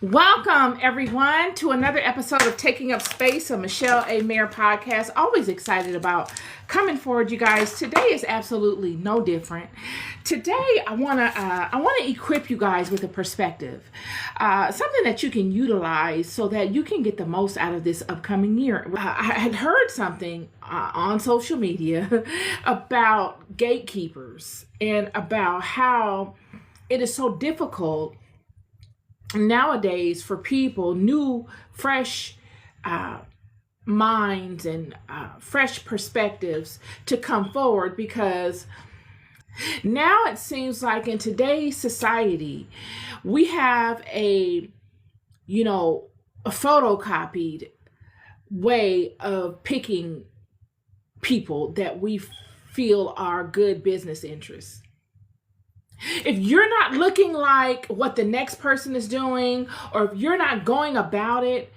Welcome, everyone, to another episode of Taking Up Space, a Michelle A. Mayer podcast. Always excited about coming forward, you guys. Today is absolutely no different. Today, I wanna equip you guys with a perspective, something that you can utilize so that you can get the most out of this upcoming year. I had heard something on social media about gatekeepers and about how it is so difficult nowadays for people, new, fresh minds and fresh perspectives to come forward, because now it seems like in today's society, we have a photocopied way of picking people that we feel are good business interests. If you're not looking like what the next person is doing, or if you're not going about it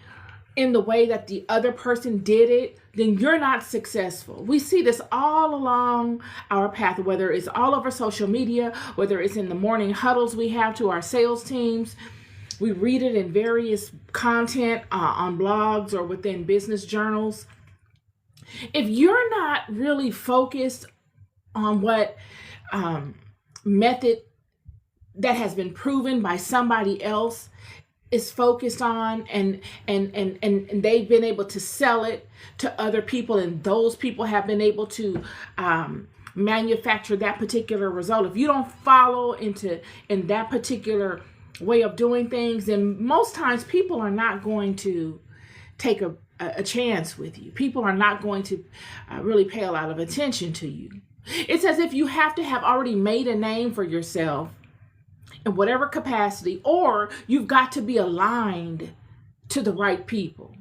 in the way that the other person did it, then you're not successful. We see this all along our path, whether it's all over social media, whether it's in the morning huddles we have to our sales teams. We read it in various content on blogs or within business journals. If you're not really focused on what method that has been proven by somebody else is focused on, and they've been able to sell it to other people, and those people have been able to manufacture that particular result. If you don't follow in that particular way of doing things, then most times people are not going to take a chance with you. People are not going to really pay a lot of attention to you. It's as if you have to have already made a name for yourself in whatever capacity, or you've got to be aligned to the right people.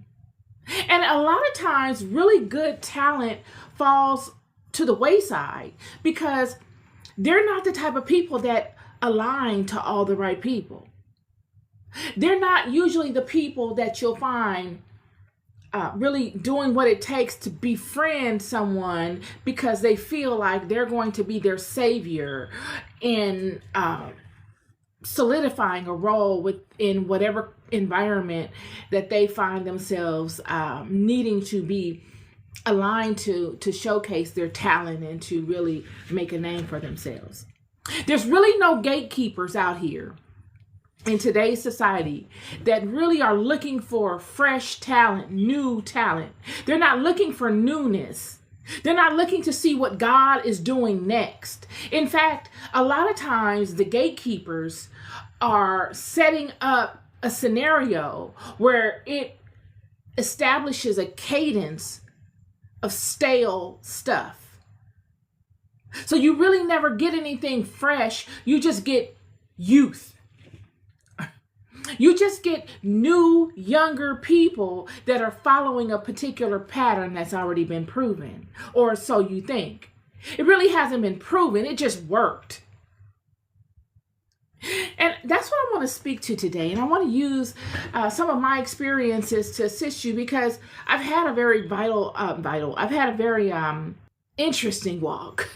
And a lot of times, really good talent falls to the wayside because they're not the type of people that align to all the right people. They're not usually the people that you'll find really doing what it takes to befriend someone because they feel like they're going to be their savior in solidifying a role within whatever environment that they find themselves needing to be aligned to showcase their talent and to really make a name for themselves. There's really no gatekeepers out here in today's society that really are looking for fresh talent, new talent. They're not looking for newness. They're not looking to see what God is doing next. In fact, a lot of times the gatekeepers are setting up a scenario where it establishes a cadence of stale stuff. So you really never get anything fresh. You just get youth. You just get new, younger people that are following a particular pattern that's already been proven, or so you think. It really hasn't been proven, it just worked. And that's what I want to speak to today. And I want to use some of my experiences to assist you, because I've had a very I've had a very interesting walk.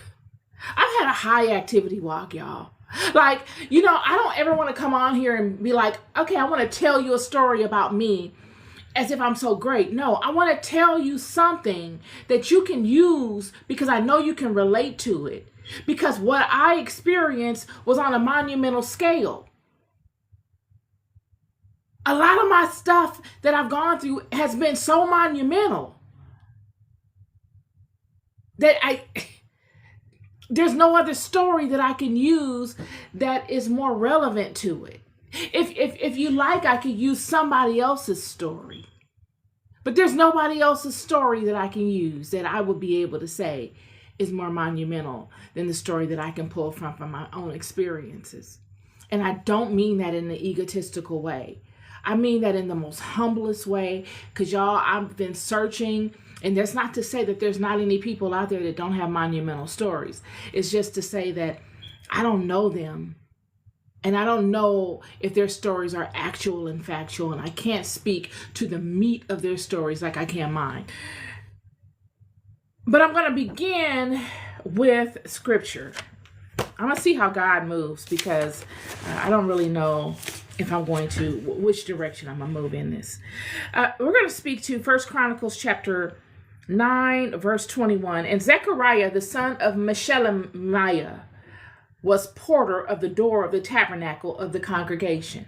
I've had a high activity walk, y'all. Like, I don't ever want to come on here and be like, okay, I want to tell you a story about me as if I'm so great. No, I want to tell you something that you can use because I know you can relate to it. Because what I experienced was on a monumental scale. A lot of my stuff that I've gone through has been so monumental that there's no other story that I can use that is more relevant to it. If you like, I could use somebody else's story. But there's nobody else's story that I can use that I would be able to say is more monumental than the story that I can pull from my own experiences. And I don't mean that in an egotistical way. I mean that in the most humblest way, because y'all, I've been searching. And that's not to say that there's not any people out there that don't have monumental stories. It's just to say that I don't know them. And I don't know if their stories are actual and factual. And I can't speak to the meat of their stories like I can mine. But I'm going to begin with scripture. I'm going to see how God moves, because I don't really know if I'm going to, which direction I'm going to move in this. We're going to speak to First Chronicles chapter 9, verse 21. And Zechariah, the son of Meshelemiah, was porter of the door of the tabernacle of the congregation.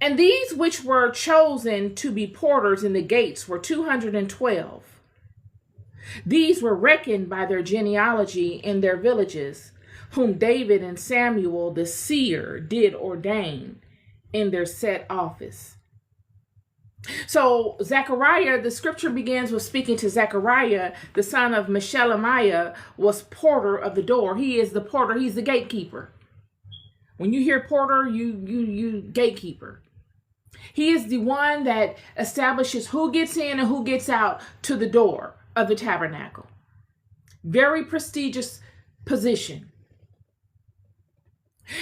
And these which were chosen to be porters in the gates were 212. These were reckoned by their genealogy in their villages, whom David and Samuel the seer did ordain in their set office. So Zechariah, the scripture begins with speaking to Zechariah, the son of Meshelemiah, was porter of the door. He is the porter. He's the gatekeeper. When you hear porter, you gatekeeper. He is the one that establishes who gets in and who gets out to the door of the tabernacle. Very prestigious position.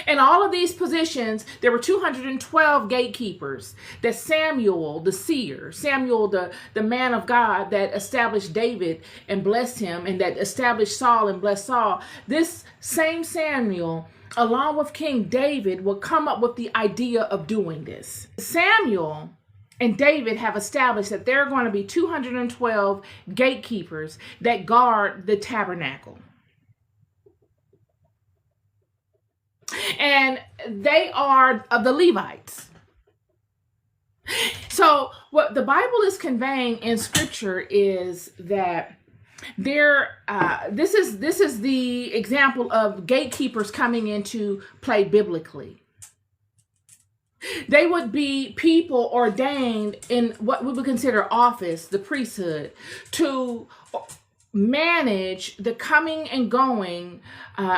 And all of these positions, there were 212 gatekeepers that Samuel, the seer, Samuel, the man of God that established David and blessed him, and that established Saul and blessed Saul. This same Samuel, along with King David, will come up with the idea of doing this. Samuel and David have established that there are going to be 212 gatekeepers that guard the tabernacle. And they are of the Levites. So what the Bible is conveying in scripture is that this is the example of gatekeepers coming into play biblically. They would be people ordained in what we would consider office, the priesthood, to manage the coming and going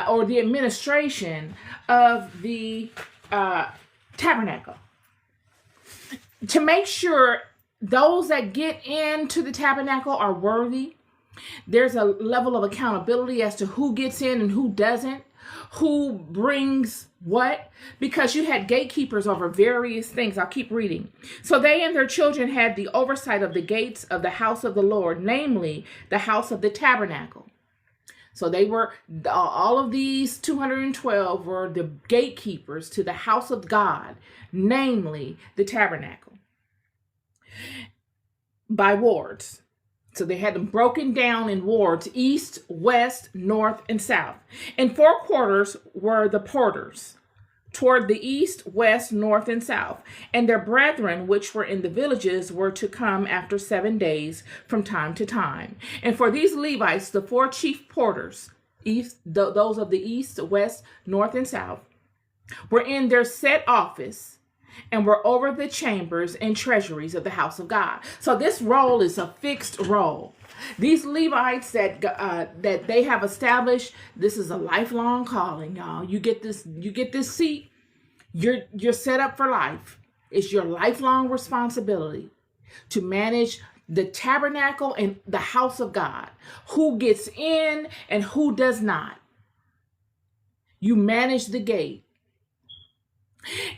or the administration of the tabernacle, to make sure those that get into the tabernacle are worthy. There's a level of accountability as to who gets in and who doesn't, who brings what, because you had gatekeepers over various things. I'll keep reading. So they and their children had the oversight of the gates of the house of the Lord, namely the house of the tabernacle. So they were, all of these 212 were the gatekeepers to the house of God, namely the tabernacle, by wards. So they had them broken down in wards, east, west, north, and south. And 4 quarters were the porters, toward the east, west, north, and south. And their brethren, which were in the villages, were to come after 7 days from time to time. And for these Levites, the 4 chief porters, those of the east, west, north, and south, were in their set office and were over the chambers and treasuries of the house of God. So this role is a fixed role. These Levites that they have established, this is a lifelong calling, y'all. You get this seat, you're set up for life. It's your lifelong responsibility to manage the tabernacle and the house of God. Who gets in and who does not. You manage the gate.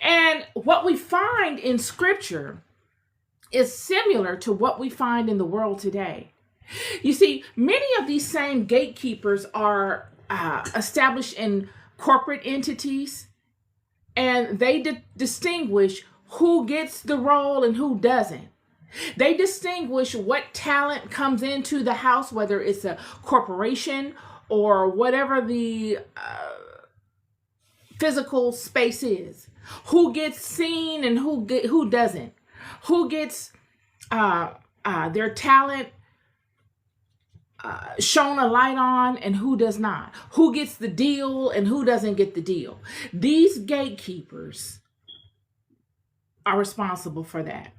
And what we find in scripture is similar to what we find in the world today. You see, many of these same gatekeepers are established in corporate entities, and they distinguish who gets the role and who doesn't. They distinguish what talent comes into the house, whether it's a corporation or whatever the physical space is. Who gets seen and who doesn't. Who gets their talent shown a light on and who does not. Who gets the deal and who doesn't get the deal. These gatekeepers are responsible for that.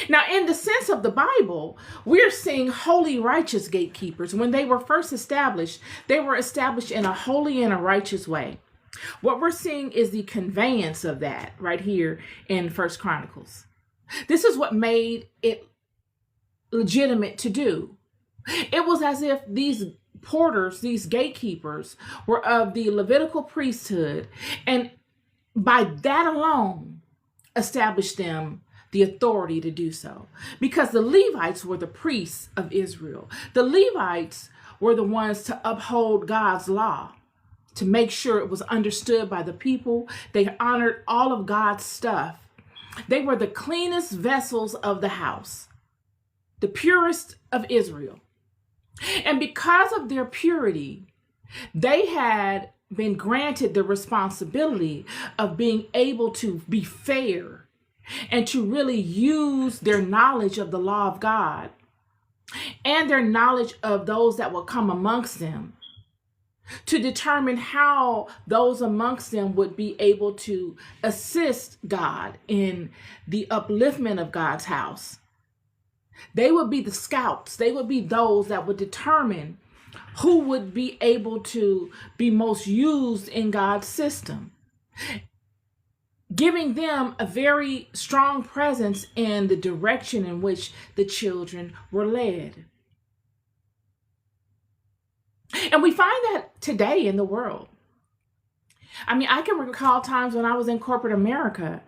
Now, in the sense of the Bible, we're seeing holy, righteous gatekeepers. When they were first established, they were established in a holy and a righteous way. What we're seeing is the conveyance of that right here in First Chronicles. This is what made it legitimate to do. It was as if these porters, these gatekeepers, were of the Levitical priesthood, and by that alone established them the authority to do so. Because the Levites were the priests of Israel. The Levites were the ones to uphold God's law, to make sure it was understood by the people. They honored all of God's stuff. They were the cleanest vessels of the house, the purest of Israel. And because of their purity, they had been granted the responsibility of being able to be fair and to really use their knowledge of the law of God and their knowledge of those that will come amongst them to determine how those amongst them would be able to assist God in the upliftment of God's house. They would be the scouts. They would be those that would determine who would be able to be most used in God's system, giving them a very strong presence in the direction in which the children were led. And we find that today in the world. I mean, I can recall times when I was in corporate America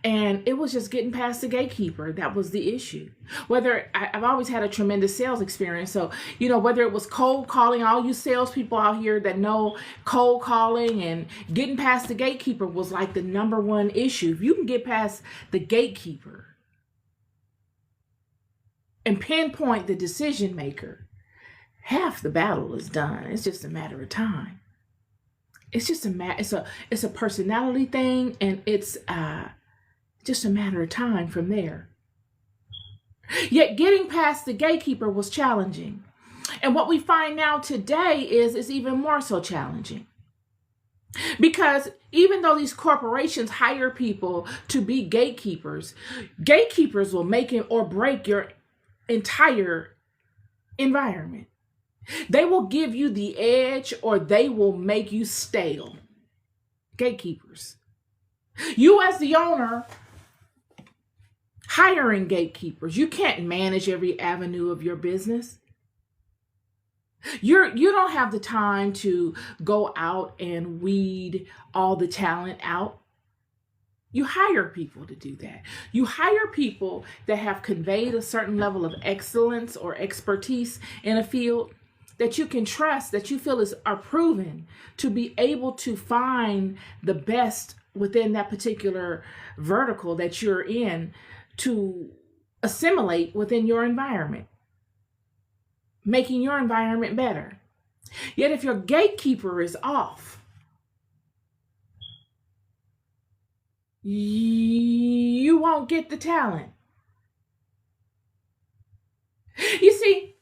and it was just getting past the gatekeeper. That was the issue. I've always had a tremendous sales experience. So, whether it was cold calling, all you salespeople out here that know cold calling and getting past the gatekeeper was like the number one issue. If you can get past the gatekeeper and pinpoint the decision maker, half the battle is done. It's just a matter of time. It's just it's a personality thing, and it's just a matter of time from there. Yet getting past the gatekeeper was challenging. And what we find now today is even more so challenging. Because even though these corporations hire people to be gatekeepers, gatekeepers will make it or break your entire environment. They will give you the edge or they will make you stale. Gatekeepers. You as the owner hiring gatekeepers, you can't manage every avenue of your business. You don't have the time to go out and weed all the talent out. You hire people to do that. You hire people that have conveyed a certain level of excellence or expertise in a field that you can trust, that you feel are proven to be able to find the best within that particular vertical that you're in to assimilate within your environment, making your environment better. Yet if your gatekeeper is off, you won't get the talent. You see,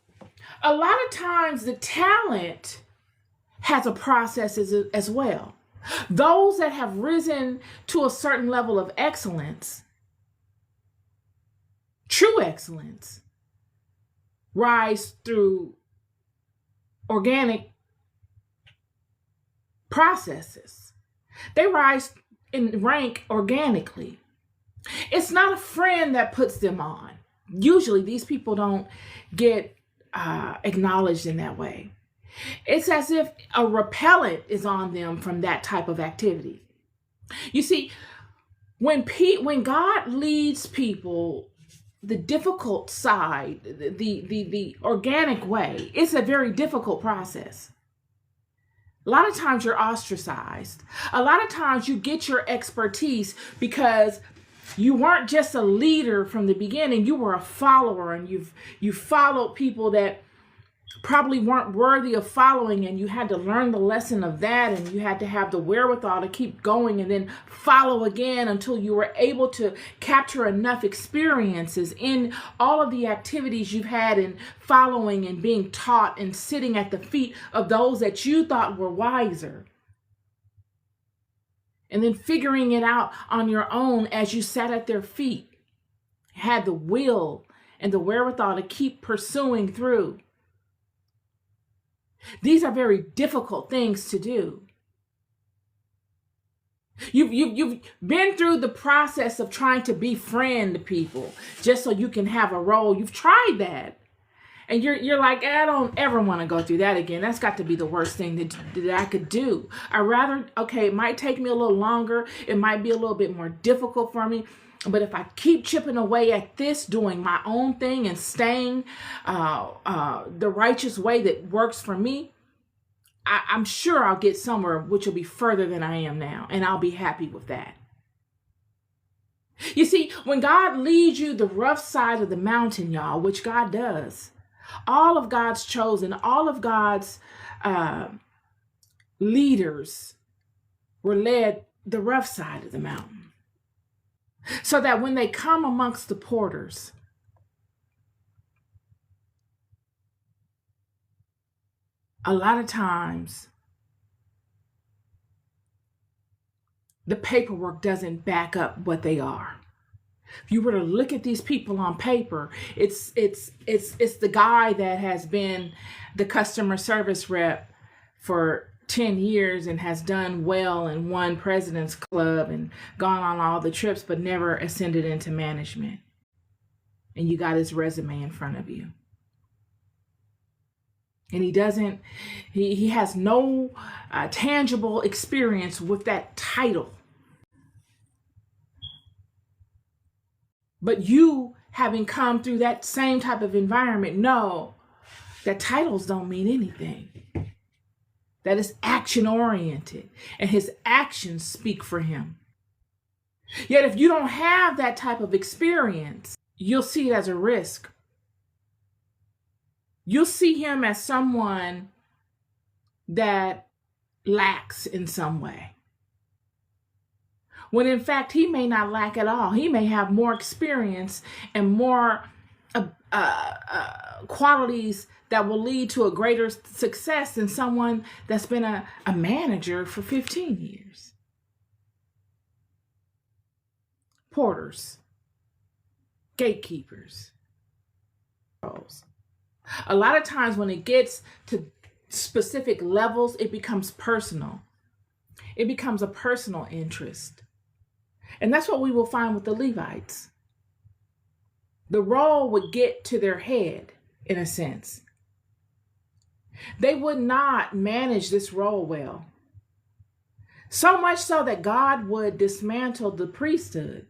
a lot of times the talent has a process as well. Those that have risen to a certain level of excellence, true excellence, rise through organic processes. They rise in rank organically. It's not a friend that puts them on. Usually these people don't get acknowledged in that way. It's as if a repellent is on them from that type of activity. You see, when God leads people the difficult side, the organic way, it's a very difficult process. A lot of times you're ostracized. A lot of times you get your expertise because you weren't just a leader from the beginning. You were a follower, and you followed people that probably weren't worthy of following, and you had to learn the lesson of that, and you had to have the wherewithal to keep going and then follow again until you were able to capture enough experiences in all of the activities you've had in following and being taught and sitting at the feet of those that you thought were wiser. And then figuring it out on your own as you sat at their feet, had the will and the wherewithal to keep pursuing through. These are very difficult things to do. You've been through the process of trying to befriend people just so you can have a role. You've tried that. And you're like, I don't ever want to go through that again. That's got to be the worst thing that I could do. I'd rather, okay, it might take me a little longer. It might be a little bit more difficult for me. But if I keep chipping away at this, doing my own thing and staying the righteous way that works for me, I'm sure I'll get somewhere which will be further than I am now, and I'll be happy with that. You see, when God leads you the rough side of the mountain, y'all, which God does, all of God's chosen, all of God's leaders were led the rough side of the mountain, so that when they come amongst the porters, a lot of times the paperwork doesn't back up what they are. If you were to look at these people on paper, it's the guy that has been the customer service rep for 10 years and has done well and won President's Club and gone on all the trips, but never ascended into management. And you got his resume in front of you. And he has no tangible experience with that title. But you, having come through that same type of environment, know that titles don't mean anything. That is action oriented, and his actions speak for him. Yet if you don't have that type of experience, you'll see it as a risk. You'll see him as someone that lacks in some way, when in fact he may not lack at all. He may have more experience and more qualities that will lead to a greater success than someone that's been a manager for 15 years. Porters, gatekeepers. A lot of times when it gets to specific levels, it becomes personal. It becomes a personal interest. And that's what we will find with the Levites. The role would get to their head, in a sense. They would not manage this role well. So much so that God would dismantle the priesthood.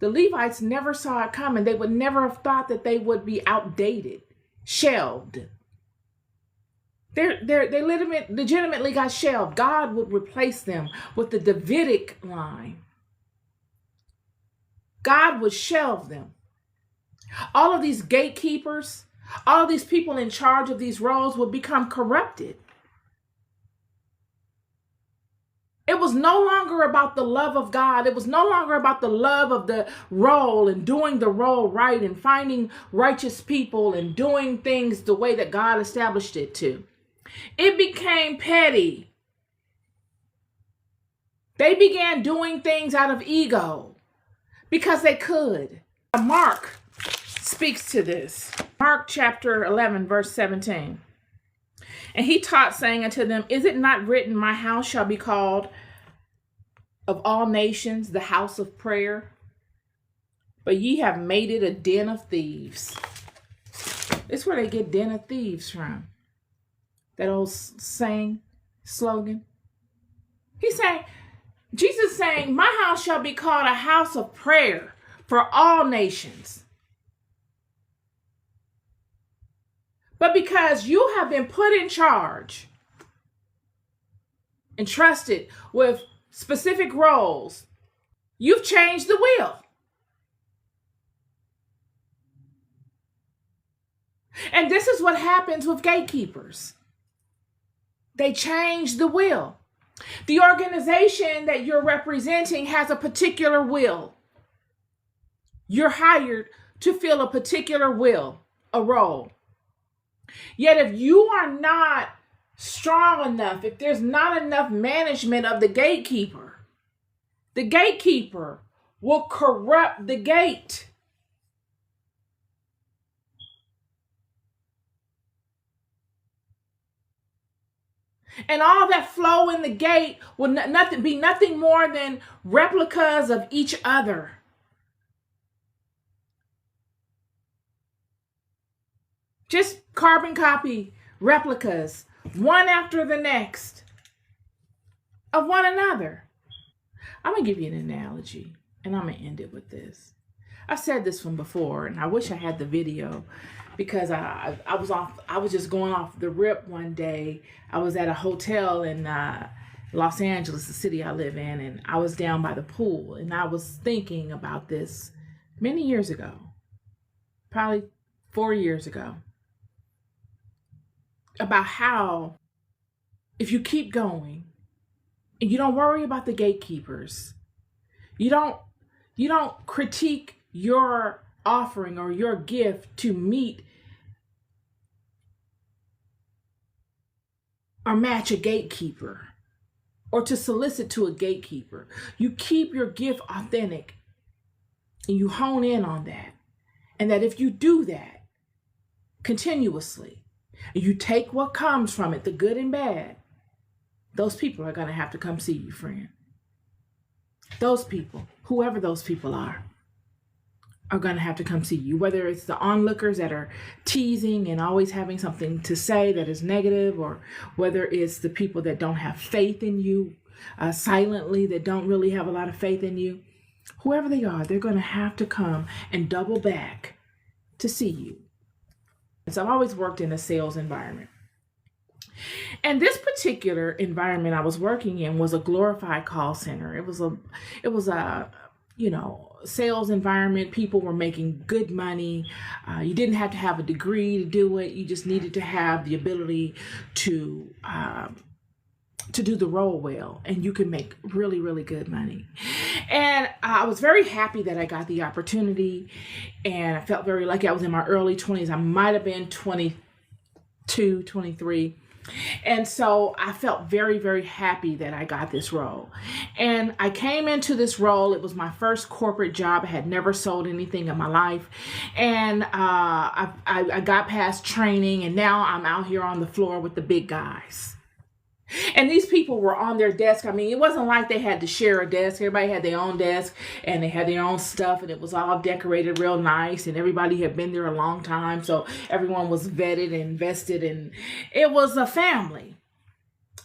The Levites never saw it coming. They would never have thought that they would be outdated, shelved. They legitimately got shelved. God would replace them with the Davidic line. God would shelve them. All of these gatekeepers, all these people in charge of these roles would become corrupted. It was no longer about the love of God. It was no longer about the love of the role and doing the role right and finding righteous people and doing things the way that God established it to. It became petty. They began doing things out of ego because they could. Mark speaks to this. Mark chapter 11, verse 17. And he taught, saying unto them, is it not written, my house shall be called of all nations the house of prayer? But ye have made it a den of thieves. It's where they get den of thieves from. That old saying, slogan. He's saying, Jesus saying, my house shall be called a house of prayer for all nations. But because you have been put in charge, entrusted with specific roles, you've changed the will. And this is what happens with gatekeepers. They change the will. The organization that you're representing has a particular will. You're hired to fill a particular will, a role. Yet if you are not strong enough, if there's not enough management of the gatekeeper will corrupt the gate. And all that flow in the gate will be nothing more than replicas of each other. Just carbon copy replicas, one after the next, of one another. I'm going to give you an analogy, and I'm going to end it with this. I said this one before, and I wish I had the video because I was just going off the rip one day. I was at a hotel in Los Angeles, the city I live in, and I was down by the pool, and I was thinking about this many years ago, probably 4 years ago, about how if you keep going and you don't worry about the gatekeepers, you don't critique your offering or your gift to meet or match a gatekeeper or to solicit to a gatekeeper. You keep your gift authentic and you hone in on that. And that if you do that continuously, you take what comes from it, the good and bad, those people are going to have to come see you, friend. Those people, whoever those people are going to have to come see you, whether it's the onlookers that are teasing and always having something to say that is negative, or whether it's the people that don't have faith in you, silently, that don't really have a lot of faith in you. Whoever they are, they're going to have to come and double back to see you. So I've always worked in a sales environment. And this particular environment I was working in was a glorified call center. It was a sales environment. People were making good money. You didn't have to have a degree to do it. You just needed to have the ability to do the role well, and you could make really, really good money. And I was very happy that I got the opportunity, and I felt very lucky. I was in my early 20s. I might have been 22, 23. And so I felt very, very happy that I got this role. And I came into this role. It was my first corporate job. I had never sold anything in my life. And I got past training, and now I'm out here on the floor with the big guys. And these people were on their desk. I mean, it wasn't like they had to share a desk. Everybody had their own desk and they had their own stuff, and it was all decorated real nice, and everybody had been there a long time. So everyone was vetted and invested, and it was a family.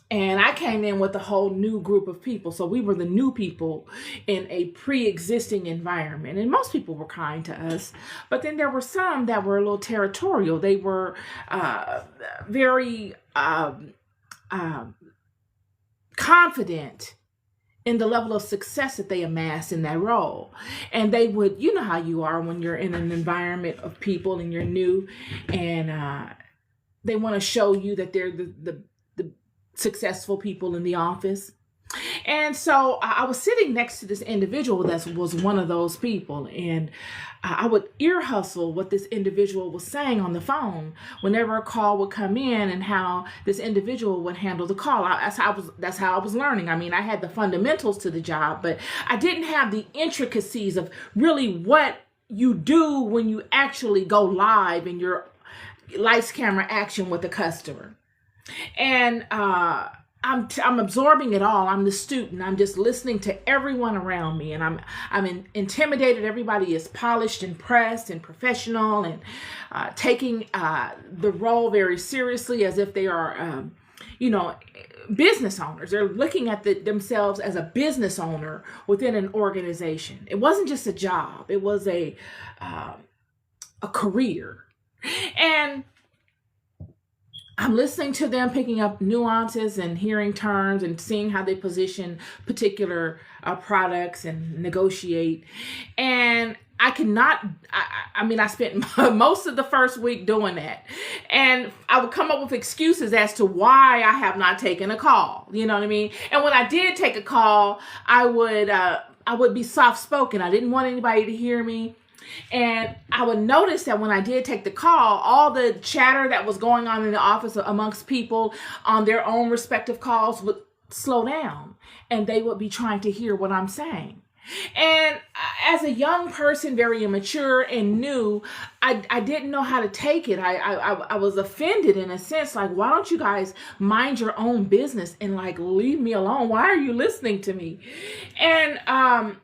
And I came in with a whole new group of people. So we were the new people in a pre-existing environment. And most people were kind to us. But then there were some that were a little territorial. They were very confident in the level of success that they amassed in that role. And they would, you know how you are when you're in an environment of people and you're new, and they want to show you that they're the successful people in the office. And so I was sitting next to this individual that was one of those people, and I would ear hustle what this individual was saying on the phone whenever a call would come in, and how this individual would handle the call. That's how I was learning. I mean, I had the fundamentals to the job, but I didn't have the intricacies of really what you do when you actually go live in your lights, camera, action with the customer. And I'm absorbing it all. I'm the student. I'm just listening to everyone around me, and I'm intimidated. Everybody is polished and pressed and professional, and taking the role very seriously, as if they are, business owners. They're looking at themselves as a business owner within an organization. It wasn't just a job. It was a career. And I'm listening to them, picking up nuances and hearing terms and seeing how they position particular products and negotiate. And I spent most of the first week doing that. And I would come up with excuses as to why I have not taken a call. You know what I mean? And when I did take a call, I would be soft-spoken. I didn't want anybody to hear me. And I would notice that when I did take the call, all the chatter that was going on in the office amongst people on their own respective calls would slow down, and they would be trying to hear what I'm saying. And as a young person, very immature and new, I didn't know how to take it. I was offended in a sense, like, why don't you guys mind your own business and like leave me alone? Why are you listening to me? And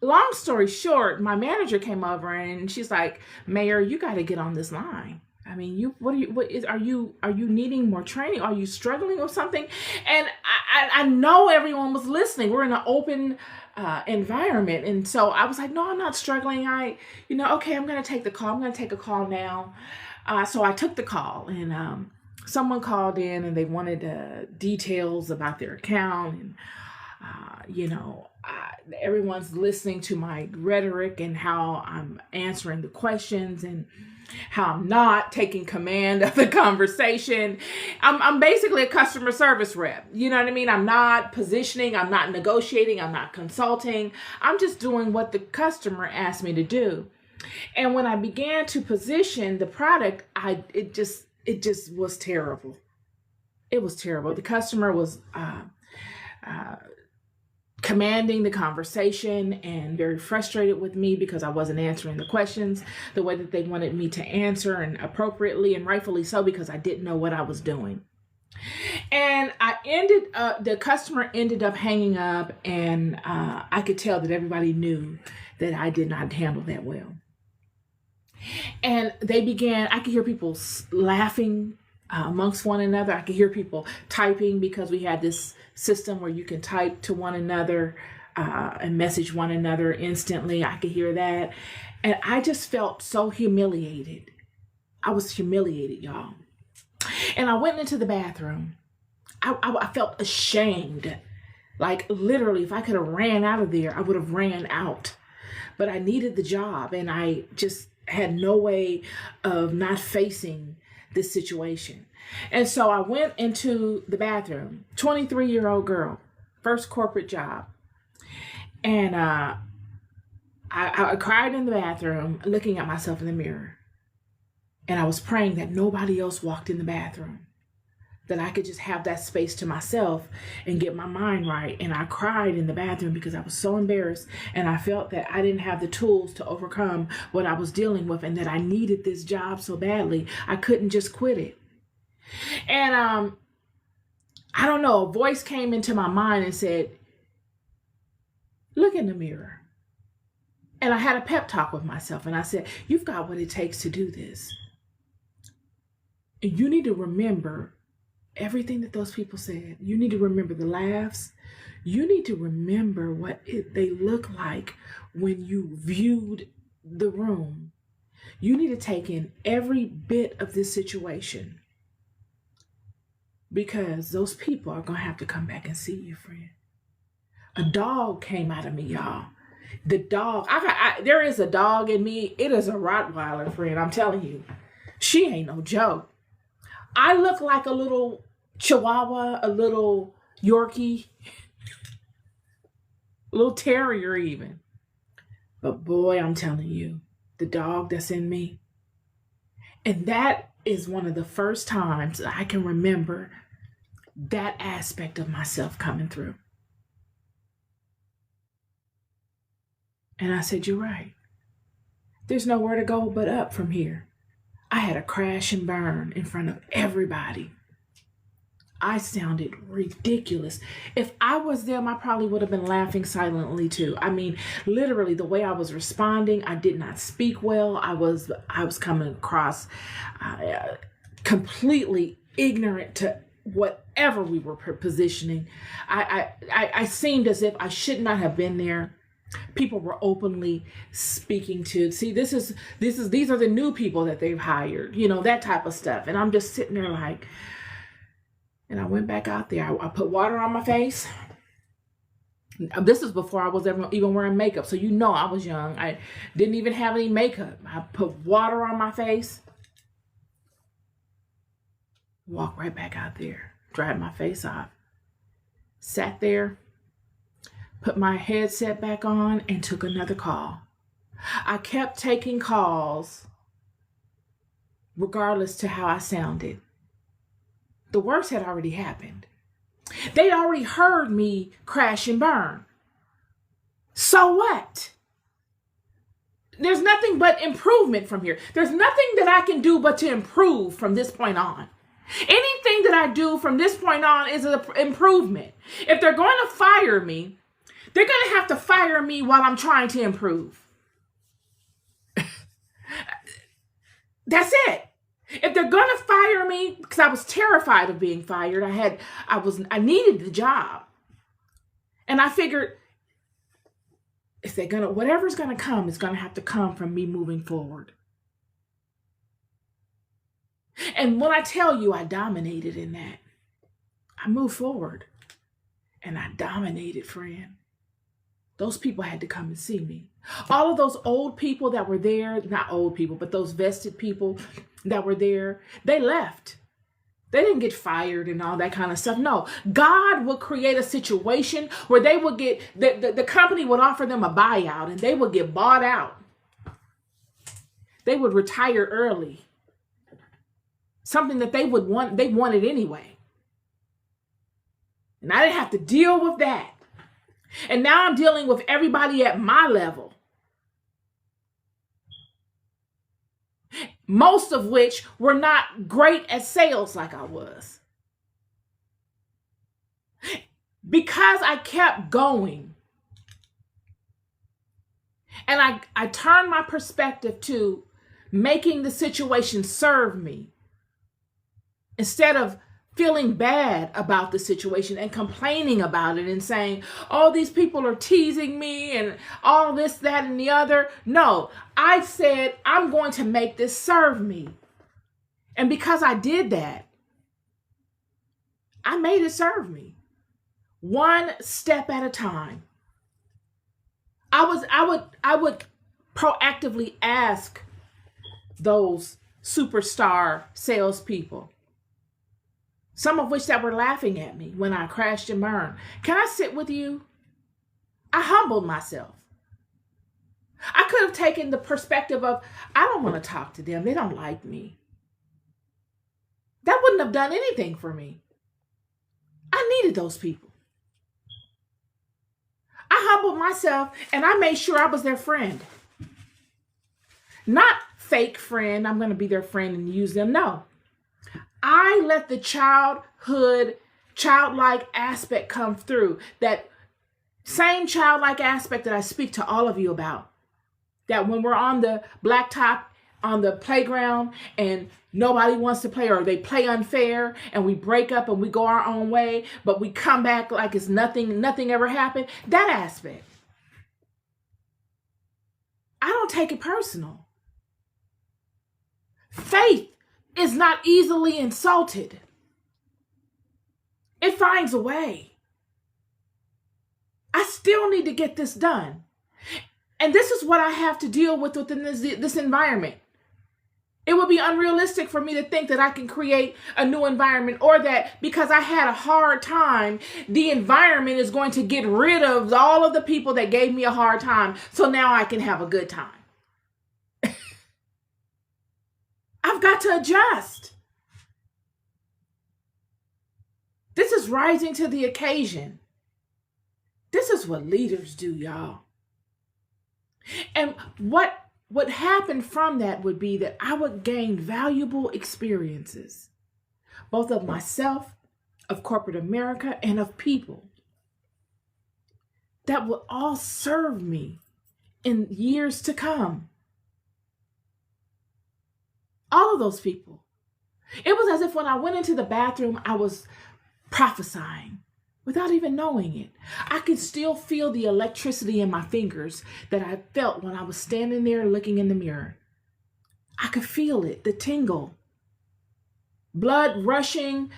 long story short, my manager came over and she's like, Mayor, you got to get on this line. I mean, are you needing more training? Are you struggling with something? And I know everyone was listening. We're in an open environment. And so I was like, no, I'm not struggling. Okay, I'm going to take the call. I'm going to take a call now. So I took the call, and someone called in and they wanted details about their account. And, everyone's listening to my rhetoric and how I'm answering the questions and how I'm not taking command of the conversation. I'm basically a customer service rep. You know what I mean? I'm not positioning. I'm not negotiating. I'm not consulting. I'm just doing what the customer asked me to do. And when I began to position the product, it just was terrible. It was terrible. The customer was commanding the conversation and very frustrated with me because I wasn't answering the questions the way that they wanted me to answer, and appropriately and rightfully so, because I didn't know what I was doing. And the customer ended up hanging up, and I could tell that everybody knew that I did not handle that well. And I could hear people laughing amongst one another. I could hear people typing, because we had this system where you can type to one another and message one another instantly. I could hear that. And I just felt so humiliated. I was humiliated, y'all. And I went into the bathroom. I felt ashamed. Like, literally, if I could have ran out of there, I would have ran out. But I needed the job, and I just had no way of not facing this situation. And so I went into the bathroom, 23-year-old girl, first corporate job. And I cried in the bathroom, looking at myself in the mirror. And I was praying that nobody else walked in the bathroom, that I could just have that space to myself and get my mind right. And I cried in the bathroom because I was so embarrassed, and I felt that I didn't have the tools to overcome what I was dealing with, and that I needed this job so badly. I couldn't just quit it. And I don't know, a voice came into my mind and said, look in the mirror. And I had a pep talk with myself, and I said, you've got what it takes to do this. And you need to remember everything that those people said. You need to remember the laughs. You need to remember what they look like when you viewed the room. You need to take in every bit of this situation, because those people are going to have to come back and see you, friend. A dog came out of me, y'all. The dog, there is a dog in me. It is a Rottweiler, friend. I'm telling you, she ain't no joke. I look like a little Chihuahua, a little Yorkie, a little terrier even. But boy, I'm telling you, the dog that's in me. And that is one of the first times I can remember that aspect of myself coming through. And I said, you're right. There's nowhere to go but up from here. I had a crash and burn in front of everybody. I sounded ridiculous. If I was them, I probably would have been laughing silently too. I mean, literally the way I was responding, I did not speak well. I was coming across completely ignorant to whatever we were positioning. I seemed as if I should not have been there. People were openly speaking to, see, these are the new people that they've hired, that type of stuff. And I'm just sitting there like, and I went back out there. I put water on my face. This is before I was ever even wearing makeup. So I was young. I didn't even have any makeup. I put water on my face. Walked right back out there. Dried my face off. Sat there. Put my headset back on and took another call. I kept taking calls regardless to how I sounded. The worst had already happened. They'd already heard me crash and burn. So what? There's nothing but improvement from here. There's nothing that I can do but to improve from this point on. Anything that I do from this point on is an improvement. If they're going to fire me, they're going to have to fire me while I'm trying to improve. That's it. If they're gonna fire me, because I was terrified of being fired, I needed the job. And I figured if they're gonna, whatever's gonna come is gonna have to come from me moving forward. And when I tell you I dominated in that, I moved forward and I dominated, friend. Those people had to come and see me. All of those old people that were there, not old people, but those vested people that were there, they left. They didn't get fired and all that kind of stuff. No, God would create a situation where they would get, the company would offer them a buyout and they would get bought out. They would retire early. Something that they wanted anyway. And I didn't have to deal with that. And now I'm dealing with everybody at my level. Most of which were not great at sales like I was. Because I kept going. And I turned my perspective to making the situation serve me. Instead of feeling bad about the situation and complaining about it and saying, oh, these people are teasing me and all this, that, and the other. No, I said, I'm going to make this serve me. And because I did that, I made it serve me. One step at a time. I would proactively ask those superstar salespeople, some of which that were laughing at me when I crashed and burned, can I sit with you? I humbled myself. I could have taken the perspective of, I don't want to talk to them. They don't like me. That wouldn't have done anything for me. I needed those people. I humbled myself and I made sure I was their friend. Not fake friend, I'm going to be their friend and use them. No. I let the childlike aspect come through. That same childlike aspect that I speak to all of you about. That when we're on the blacktop, on the playground, and nobody wants to play, or they play unfair, and we break up and we go our own way, but we come back like it's nothing ever happened. That aspect. I don't take it personal. Faith is not easily insulted. It finds a way. I still need to get this done. And this is what I have to deal with within this environment. It would be unrealistic for me to think that I can create a new environment, or that because I had a hard time, the environment is going to get rid of all of the people that gave me a hard time, so now I can have a good time. I've got to adjust. This is rising to the occasion. This is what leaders do, y'all. And what happened from that would be that I would gain valuable experiences, both of myself, of corporate America, and of people that will all serve me in years to come. All of those people. It was as if when I went into the bathroom, I was prophesying without even knowing it. I could still feel the electricity in my fingers that I felt when I was standing there looking in the mirror. I could feel it, the tingle. Blood rushing,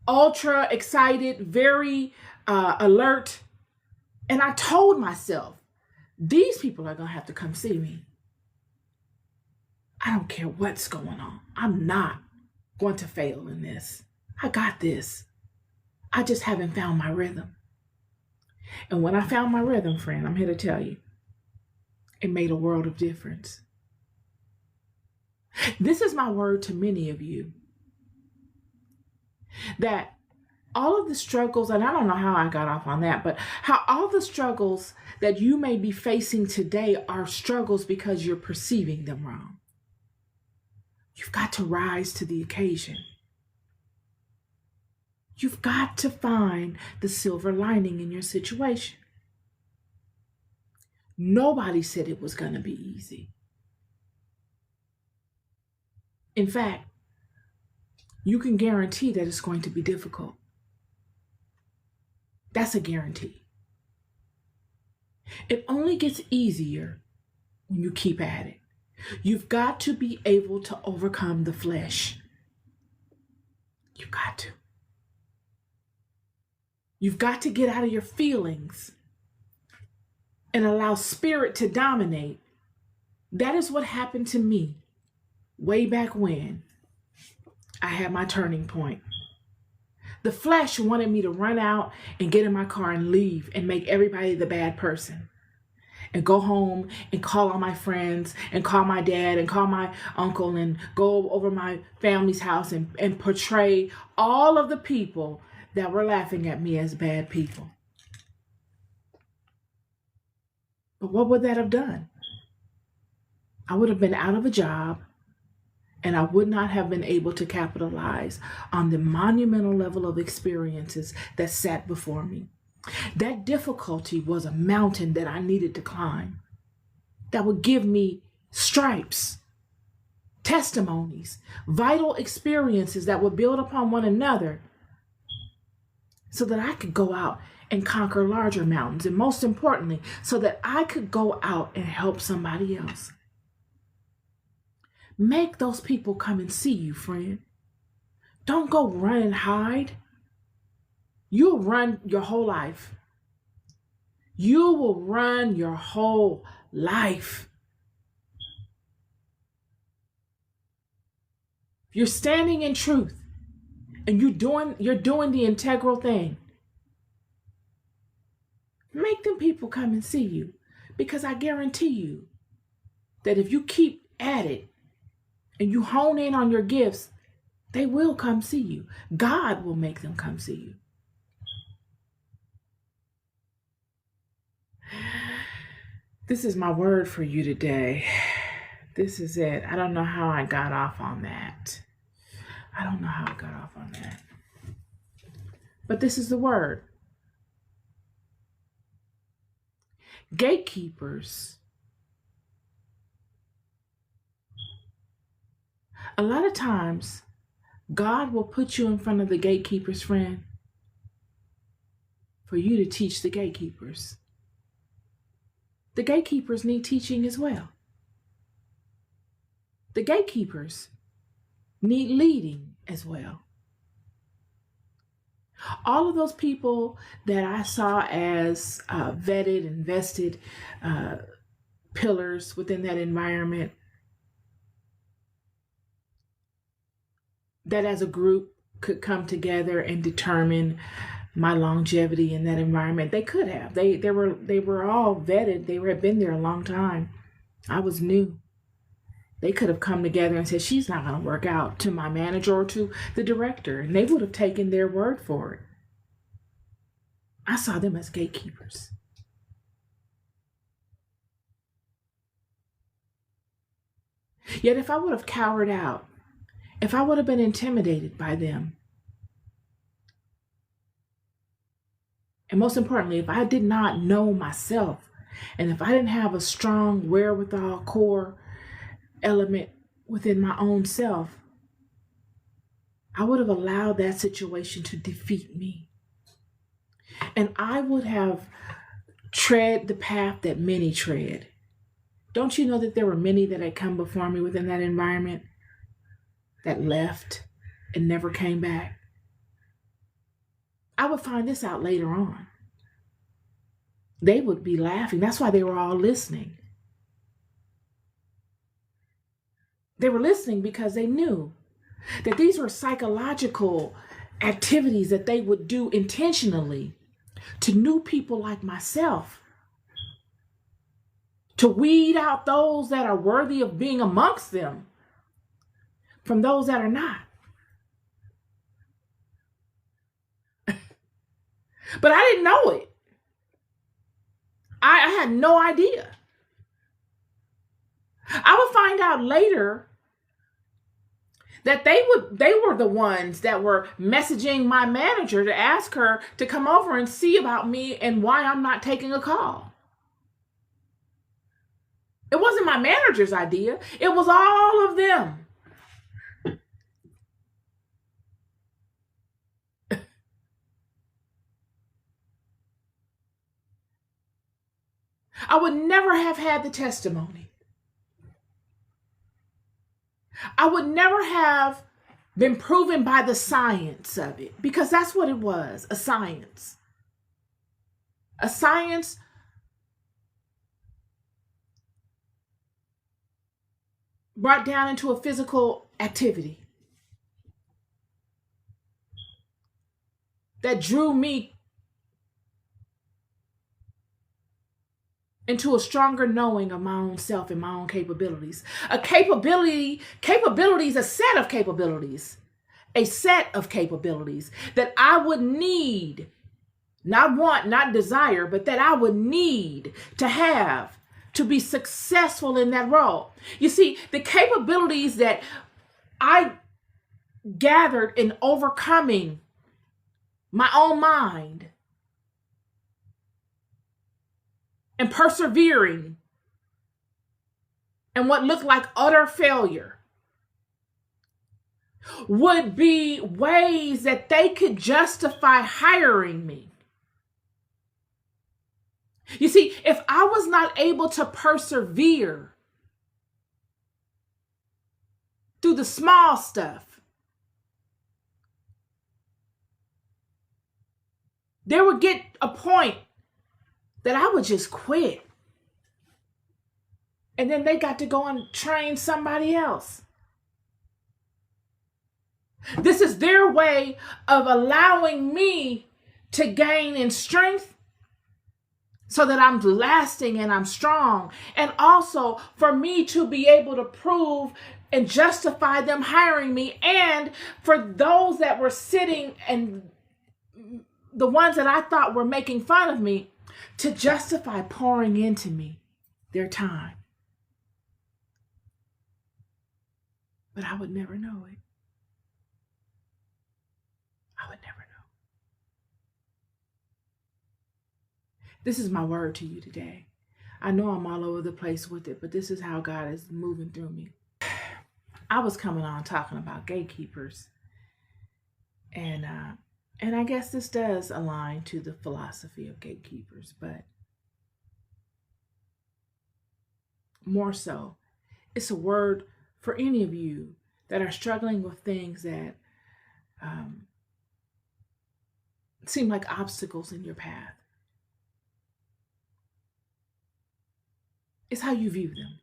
ultra excited, very alert. And I told myself, these people are going to have to come see me. I don't care what's going on. I'm not going to fail in this. I got this. I just haven't found my rhythm. And when I found my rhythm, friend, I'm here to tell you, it made a world of difference. This is my word to many of you, that all of the struggles, and I don't know how I got off on that, but how all the struggles that you may be facing today are struggles because you're perceiving them wrong. You've got to rise to the occasion. You've got to find the silver lining in your situation. Nobody said it was going to be easy. In fact, you can guarantee that it's going to be difficult. That's a guarantee. It only gets easier when you keep at it. You've got to be able to overcome the flesh. You've got to. You've got to get out of your feelings and allow spirit to dominate. That is what happened to me way back when I had my turning point. The flesh wanted me to run out and get in my car and leave and make everybody the bad person. And go home and call on my friends and call my dad and call my uncle and go over my family's house and portray all of the people that were laughing at me as bad people. But what would that have done? I would have been out of a job, and I would not have been able to capitalize on the monumental level of experiences that sat before me. That difficulty was a mountain that I needed to climb that would give me stripes, testimonies, vital experiences that would build upon one another so that I could go out and conquer larger mountains. And most importantly, so that I could go out and help somebody else. Make those people come and see you, friend. Don't go run and hide. You'll run your whole life. You will run your whole life. If you're standing in truth and you're doing the integral thing, make them people come and see you, because I guarantee you that if you keep at it and you hone in on your gifts, they will come see you. God will make them come see you. This is my word for you today. This is it. I don't know how I got off on that. But this is the word. Gatekeepers. A lot of times, God will put you in front of the gatekeepers, friend, for you to teach the gatekeepers. The gatekeepers need teaching as well. The gatekeepers need leading as well. All of those people that I saw as vetted and vested pillars within that environment, that as a group could come together and determine my longevity in that environment. They could have. They were all vetted. They had been there a long time. I was new. They could have come together and said, she's not going to work out, to my manager or to the director, and they would have taken their word for it. I saw them as gatekeepers. Yet if I would have cowered out, if I would have been intimidated by them, and most importantly, if I did not know myself, and if I didn't have a strong wherewithal core element within my own self, I would have allowed that situation to defeat me. And I would have tread the path that many tread. Don't you know that there were many that had come before me within that environment that left and never came back? I would find this out later on. They would be laughing. That's why they were all listening. They were listening because they knew that these were psychological activities that they would do intentionally to new people like myself, to weed out those that are worthy of being amongst them from those that are not. But I didn't know it. I had no idea. I would find out later that they were the ones that were messaging my manager to ask her to come over and see about me and why I'm not taking a call. It wasn't my manager's idea. It was all of them. I would never have had the testimony. I would never have been proven by the science of it, because that's what it was, a science. A science brought down into a physical activity that drew me into a stronger knowing of my own self and my own capabilities. Capability is a set of capabilities. A set of capabilities that I would need, not want, not desire, but that I would need to have to be successful in that role. You see, the capabilities that I gathered in overcoming my own mind and persevering and what looked like utter failure would be ways that they could justify hiring me. You see, if I was not able to persevere through the small stuff, there would get a point that I would just quit. And then they got to go and train somebody else. This is their way of allowing me to gain in strength so that I'm lasting and I'm strong. And also for me to be able to prove and justify them hiring me. And for those that were sitting and the ones that I thought were making fun of me, to justify pouring into me their time. But I would never know it. I would never know. This is my word to you today. I know I'm all over the place with it, but this is how God is moving through me. I was coming on talking about gatekeepers. And I guess this does align to the philosophy of gatekeepers, but more so, it's a word for any of you that are struggling with things that seem like obstacles in your path. It's how you view them.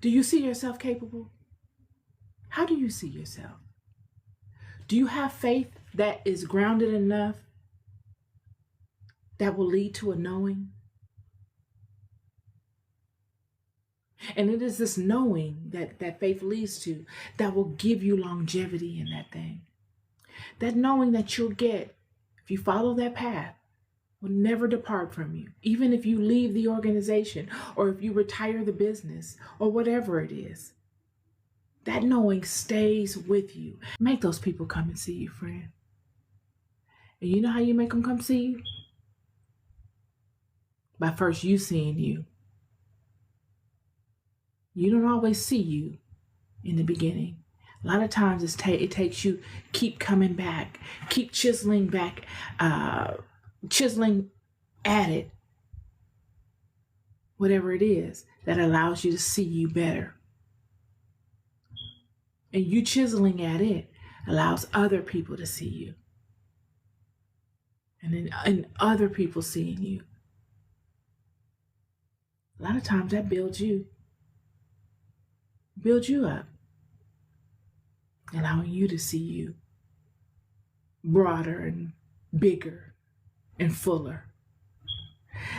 Do you see yourself capable? How do you see yourself? Do you have faith that is grounded enough that will lead to a knowing? And it is this knowing that faith leads to that will give you longevity in that thing. That knowing that you'll get, if you follow that path, will never depart from you. Even if you leave the organization or if you retire the business or whatever it is. That knowing stays with you. Make those people come and see you, friend. And you know how you make them come see you? By first you seeing you. You don't always see you in the beginning. A lot of times it takes you keep coming back, keep chiseling back, chiseling at it. Whatever it is that allows you to see you better. And you chiseling at it allows other people to see you. And other people seeing you. A lot of times that builds you up. Allowing you to see you broader and bigger and fuller.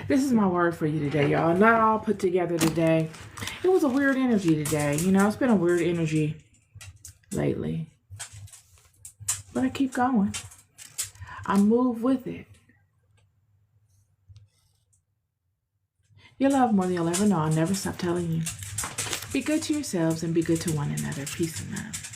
This is my word for you today, y'all. Not all put together today. It was a weird energy today. You know, it's been a weird energy lately. But I keep going. I move with it. You're loved more than you'll ever know. I'll never stop telling you. Be good to yourselves and be good to one another. Peace and love.